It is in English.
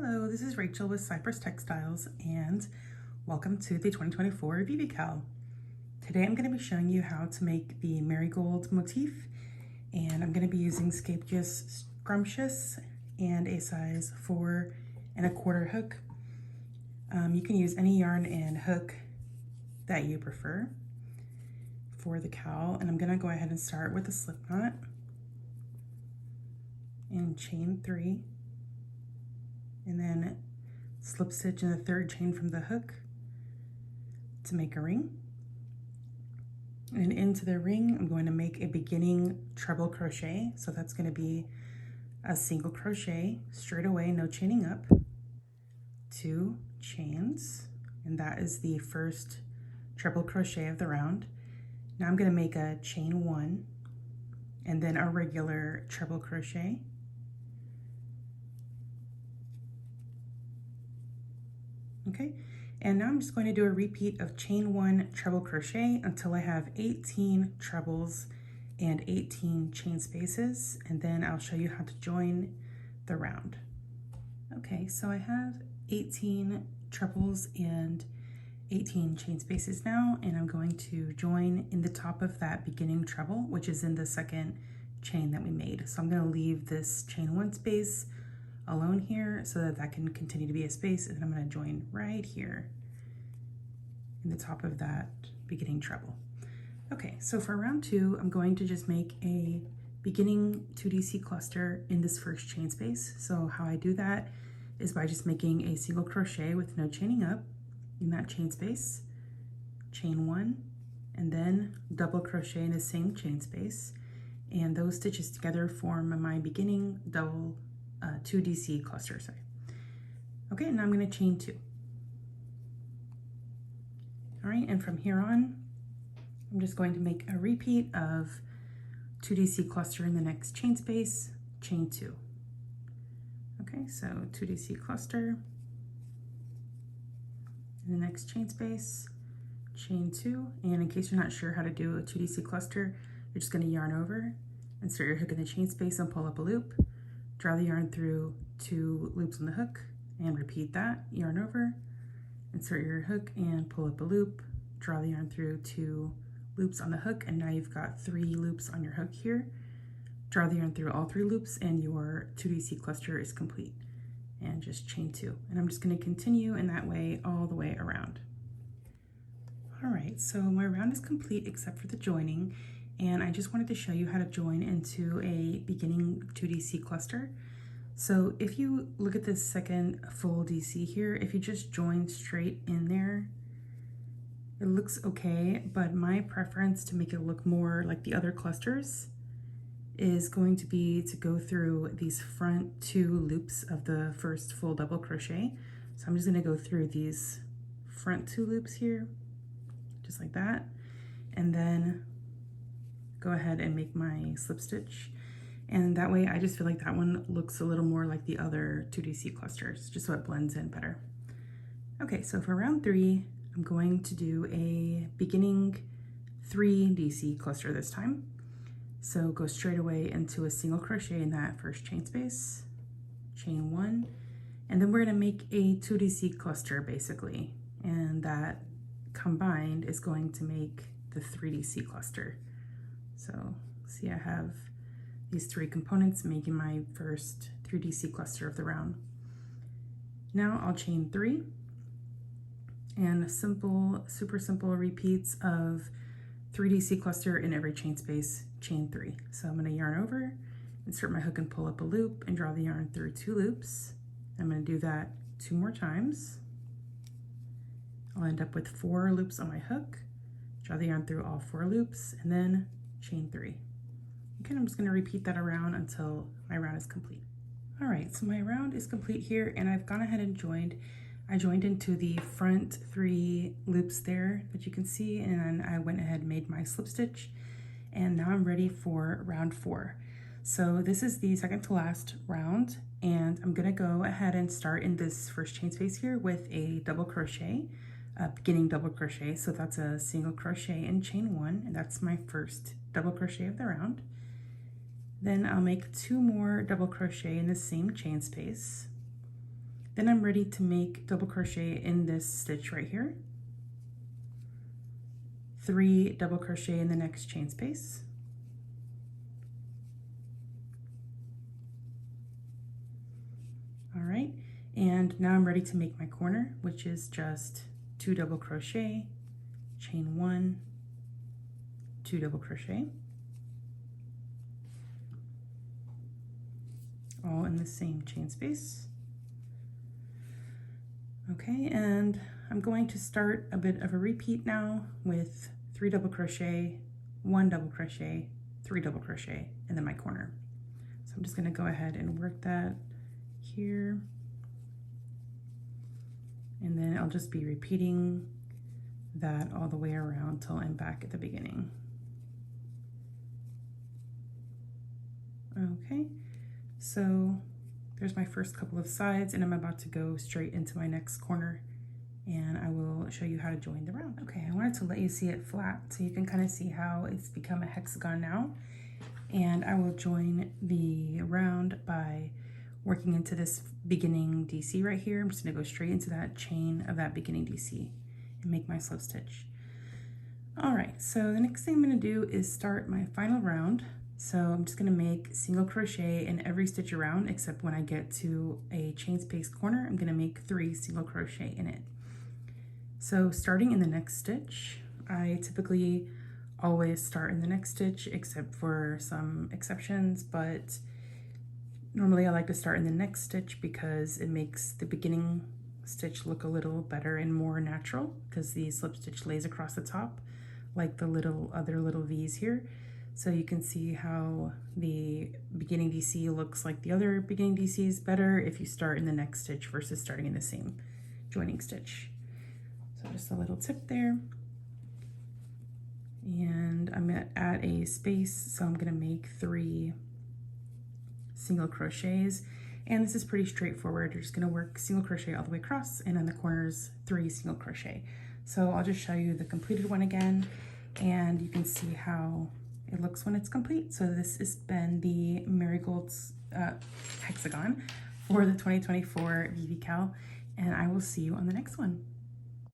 Hello, this is Rachel with Cypress Textiles and welcome to the 2024 VVCAL. Today I'm going to be showing you how to make the Marigold motif, and I'm going to be using Scapeous Scrumptious and a size 4 1/4 hook. You can use any yarn and hook that you prefer for the cowl, and I'm going to go ahead and start with a slip knot and chain 3. And then slip stitch in the 3rd chain from the hook to make a ring. And into the ring, I'm going to make a beginning treble crochet. So that's going to be a single crochet straight away, no chaining up, 2 chains, and that is the first treble crochet of the round. Now I'm going to make a chain 1 and then a regular treble crochet. Okay, and now I'm just going to do a repeat of chain 1 treble crochet until I have 18 trebles and 18 chain spaces, and then I'll show you how to join the round. Okay, so I have 18 trebles and 18 chain spaces now, and I'm going to join in the top of that beginning treble, which is in the 2nd chain that we made. So I'm going to leave this chain 1 space alone here so that that can continue to be a space, and then I'm going to join right here in the top of that beginning treble. Okay, so for round 2, I'm going to just make a beginning 2DC cluster in this first chain space. So how I do that is by just making a single crochet with no chaining up in that chain space, chain 1, and then double crochet in the same chain space, and those stitches together form my beginning double 2DC cluster, sorry. Okay, now I'm going to chain 2. All right, and from here on, I'm just going to make a repeat of 2DC cluster in the next chain space, chain 2. Okay, so 2DC cluster in the next chain space, chain 2, and in case you're not sure how to do a 2DC cluster, you're just going to yarn over, insert your hook in the chain space and pull up a loop. Draw the yarn through 2 loops on the hook and repeat that, yarn over, insert your hook and pull up a loop, draw the yarn through 2 loops on the hook, and now you've got 3 loops on your hook here. Draw the yarn through all 3 loops and your 2DC cluster is complete. And just chain 2. And I'm just going to continue in that way all the way around. All right, so my round is complete except for the joining. And I just wanted to show you how to join into a beginning 2DC cluster. So if you look at this second full DC here, if you just join straight in there, it looks okay, but my preference to make it look more like the other clusters is going to be to go through these front 2 loops of the first full double crochet. So I'm just going to go through these front 2 loops here, just like that, and then go ahead and make my slip stitch, and that way I just feel like that one looks a little more like the other 2DC clusters, just so it blends in better. Okay, so for round 3, I'm going to do a beginning 3DC cluster this time. So go straight away into a single crochet in that first chain space, chain 1, and then we're going to make a 2DC cluster basically, and that combined is going to make the 3DC cluster. So see, I have these 3 components making my first 3DC cluster of the round. Now I'll chain 3 and super simple repeats of 3DC cluster in every chain space, chain 3. So I'm going to yarn over, insert my hook and pull up a loop and draw the yarn through 2 loops. I'm going to do that 2 more times. I'll end up with 4 loops on my hook, draw the yarn through all 4 loops, and then chain 3. Okay, I'm just going to repeat that around until my round is complete. All right, so my round is complete here, and I've gone ahead and joined. I joined into the front 3 loops there that you can see, and I went ahead and made my slip stitch, and now I'm ready for round 4. So this is the second to last round, and I'm going to go ahead and start in this first chain space here with a double crochet, a beginning double crochet. So that's a single crochet in chain 1, and that's my first double crochet of the round. Then I'll make 2 more double crochet in the same chain space. Then I'm ready to make double crochet in this stitch right here. 3 double crochet in the next chain space. All right, and now I'm ready to make my corner, which is just 2 double crochet, chain 1, 2 double crochet, all in the same chain space. Okay, and I'm going to start a bit of a repeat now with 3 double crochet, 1 double crochet, 3 double crochet, and then my corner. So I'm just going to go ahead and work that here, and then I'll just be repeating that all the way around till I'm back at the beginning. Okay, so there's my first couple of sides, and I'm about to go straight into my next corner, and I will show you how to join the round. Okay, I wanted to let you see it flat so you can kind of see how it's become a hexagon now. And I will join the round by working into this beginning DC right here. I'm just going to go straight into that chain of that beginning DC and make my slip stitch. All right, so the next thing I'm going to do is start my final round. So I'm just going to make single crochet in every stitch around, except when I get to a chain space corner, I'm going to make 3 single crochet in it. So starting in the next stitch, I typically always start in the next stitch, except for some exceptions, but normally I like to start in the next stitch because it makes the beginning stitch look a little better and more natural, because the slip stitch lays across the top like the other little V's here. So you can see how the beginning DC looks like the other beginning DCs better if you start in the next stitch versus starting in the same joining stitch. So just a little tip there. And I'm at a space, so I'm gonna make 3 single crochets. And this is pretty straightforward. You're just gonna work single crochet all the way across, and on the corners, 3 single crochet. So I'll just show you the completed one again, and you can see how it looks when it's complete. So this has been the Marigold's hexagon for the 2024 VVCAL, and I will see you on the next one.